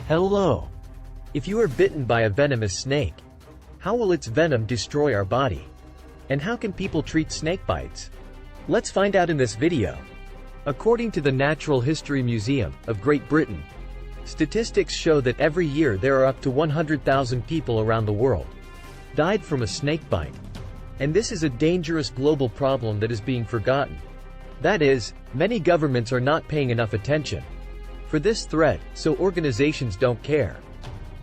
Hello. If you are bitten by a venomous snake, how will its venom destroy our body? And how can people treat snake bites? Let's find out in this video. According to the Natural History Museum of Great Britain, statistics show that every year there are up to 100,000 people around the world died from a snake bite. And this is a dangerous global problem that is being forgotten. That is, many governments are not paying enough attention for this threat, so organizations don't care.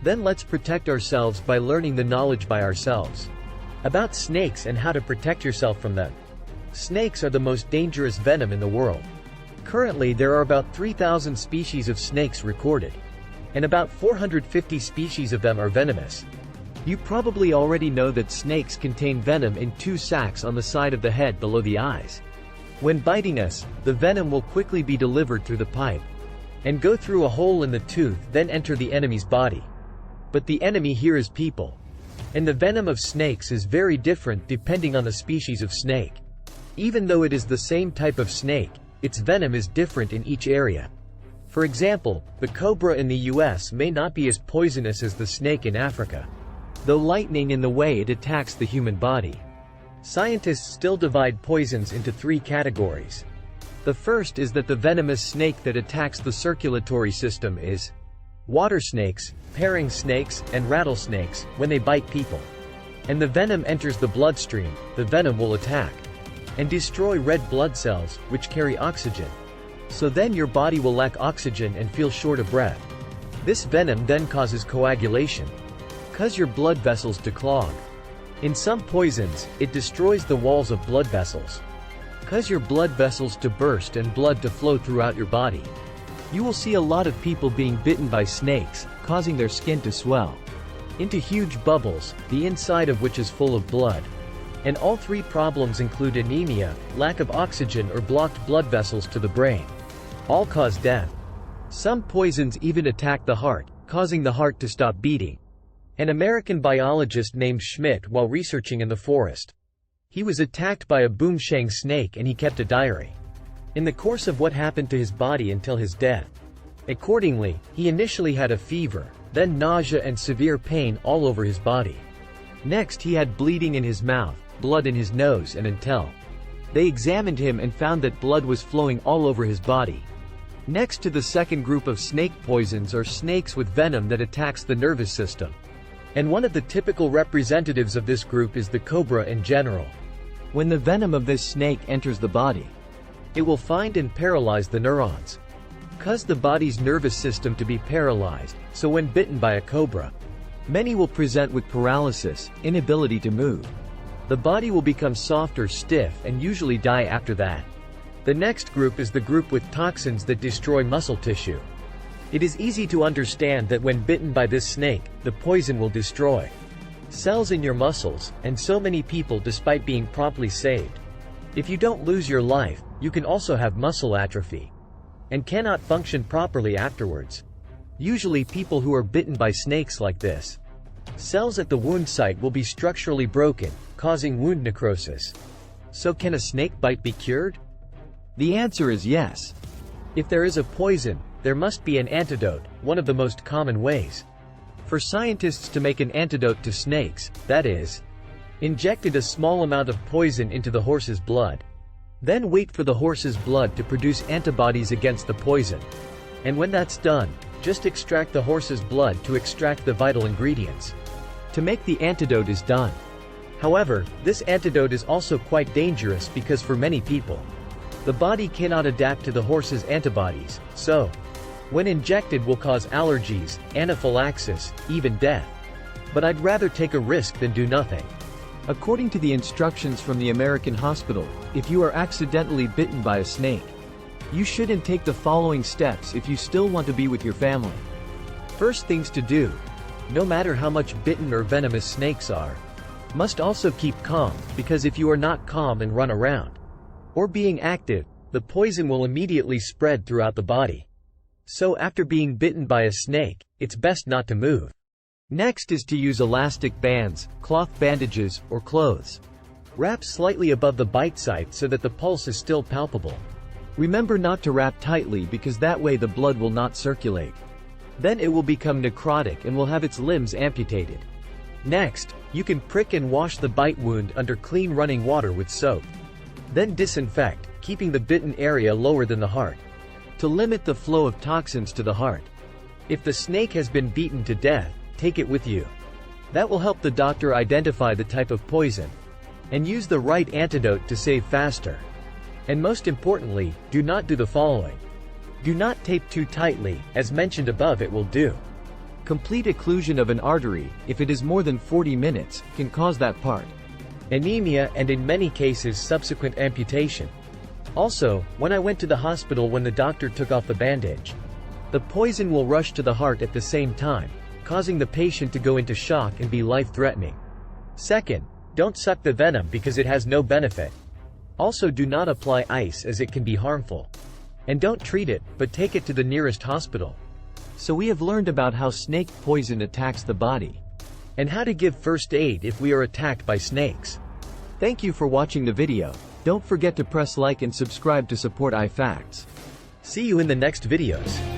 Then let's protect ourselves by learning the knowledge by ourselves about snakes and how to protect yourself from them. Snakes are the most dangerous venom in the world. Currently there are about 3,000 species of snakes recorded, and about 450 species of them are venomous. You probably already know that snakes contain venom in 2 sacs on the side of the head below the eyes. When biting us, the venom will quickly be delivered through the pipe and go through a hole in the tooth, then enter the enemy's body. But the enemy here is people. And the venom of snakes is very different depending on the species of snake. Even though it is the same type of snake, its venom is different in each area. For example, the cobra in the US may not be as poisonous as the snake in Africa, though lightning in the way it attacks the human body. Scientists still divide poisons into 3 categories. The first is that the venomous snake that attacks the circulatory system is water snakes, herring snakes, and rattlesnakes. When they bite people and the venom enters the bloodstream, the venom will attack and destroy red blood cells, which carry oxygen. So then your body will lack oxygen and feel short of breath. This venom then causes coagulation, cause your blood vessels to clog. In some poisons, it destroys the walls of blood vessels, cause your blood vessels to burst and blood to flow throughout your body. You will see a lot of people being bitten by snakes, causing their skin to swell into huge bubbles, the inside of which is full of blood. And all 3 problems include anemia, lack of oxygen, or blocked blood vessels to the brain. All cause death. Some poisons even attack the heart, causing the heart to stop beating. An American biologist named Schmidt, while researching in the forest, he was attacked by a boomshang snake and he kept a diary in the course of what happened to his body until his death. Accordingly, he initially had a fever, then nausea and severe pain all over his body. Next he had bleeding in his mouth, blood in his nose, and until they examined him and found that blood was flowing all over his body. Next to the second group of snake poisons are snakes with venom that attacks the nervous system. And one of the typical representatives of this group is the cobra in general. When the venom of this snake enters the body, it will find and paralyze the neurons, cause the body's nervous system to be paralyzed. So when bitten by a cobra, many will present with paralysis, inability to move. The body will become soft or stiff and usually die after that. The next group is the group with toxins that destroy muscle tissue. It is easy to understand that when bitten by this snake, the poison will destroy cells in your muscles, and so many people despite being promptly saved. If you don't lose your life, you can also have muscle atrophy and cannot function properly afterwards. Usually people who are bitten by snakes like this, cells at the wound site will be structurally broken, causing wound necrosis. So can a snake bite be cured? The answer is yes. If there is a poison, there must be an antidote, one of the most common ways for scientists to make an antidote to snakes, that is, injected a small amount of poison into the horse's blood. Then wait for the horse's blood to produce antibodies against the poison. And when that's done, just extract the horse's blood to extract the vital ingredients to make the antidote is done. However, this antidote is also quite dangerous because for many people, the body cannot adapt to the horse's antibodies, so when injected will cause allergies, anaphylaxis, even death. But I'd rather take a risk than do nothing. According to the instructions from the American hospital, if you are accidentally bitten by a snake, you shouldn't take the following steps if you still want to be with your family. First things to do, no matter how much bitten or venomous snakes are, must also keep calm, because if you are not calm and run around or being active, the poison will immediately spread throughout the body. So after being bitten by a snake, it's best not to move. Next is to use elastic bands, cloth bandages, or clothes. Wrap slightly above the bite site so that the pulse is still palpable. Remember not to wrap tightly because that way the blood will not circulate. Then it will become necrotic and will have its limbs amputated. Next, you can prick and wash the bite wound under clean running water with soap. Then disinfect, keeping the bitten area lower than the heart, to limit the flow of toxins to the heart. If the snake has been beaten to death, take it with you. That will help the doctor identify the type of poison and use the right antidote to save faster. And most importantly, do not do the following. Do not tape too tightly, as mentioned above it will do. Complete occlusion of an artery, if it is more than 40 minutes, can cause that part. Anemia and in many cases subsequent amputation. Also, when I went to the hospital when the doctor took off the bandage, the poison will rush to the heart at the same time, causing the patient to go into shock and be life-threatening. Second, don't suck the venom because it has no benefit. Also, do not apply ice as it can be harmful. And don't treat it, but take it to the nearest hospital. So we have learned about how snake poison attacks the body, and how to give first aid if we are attacked by snakes. Thank you for watching the video. Don't forget to press like and subscribe to support IFACTS. See you in the next videos.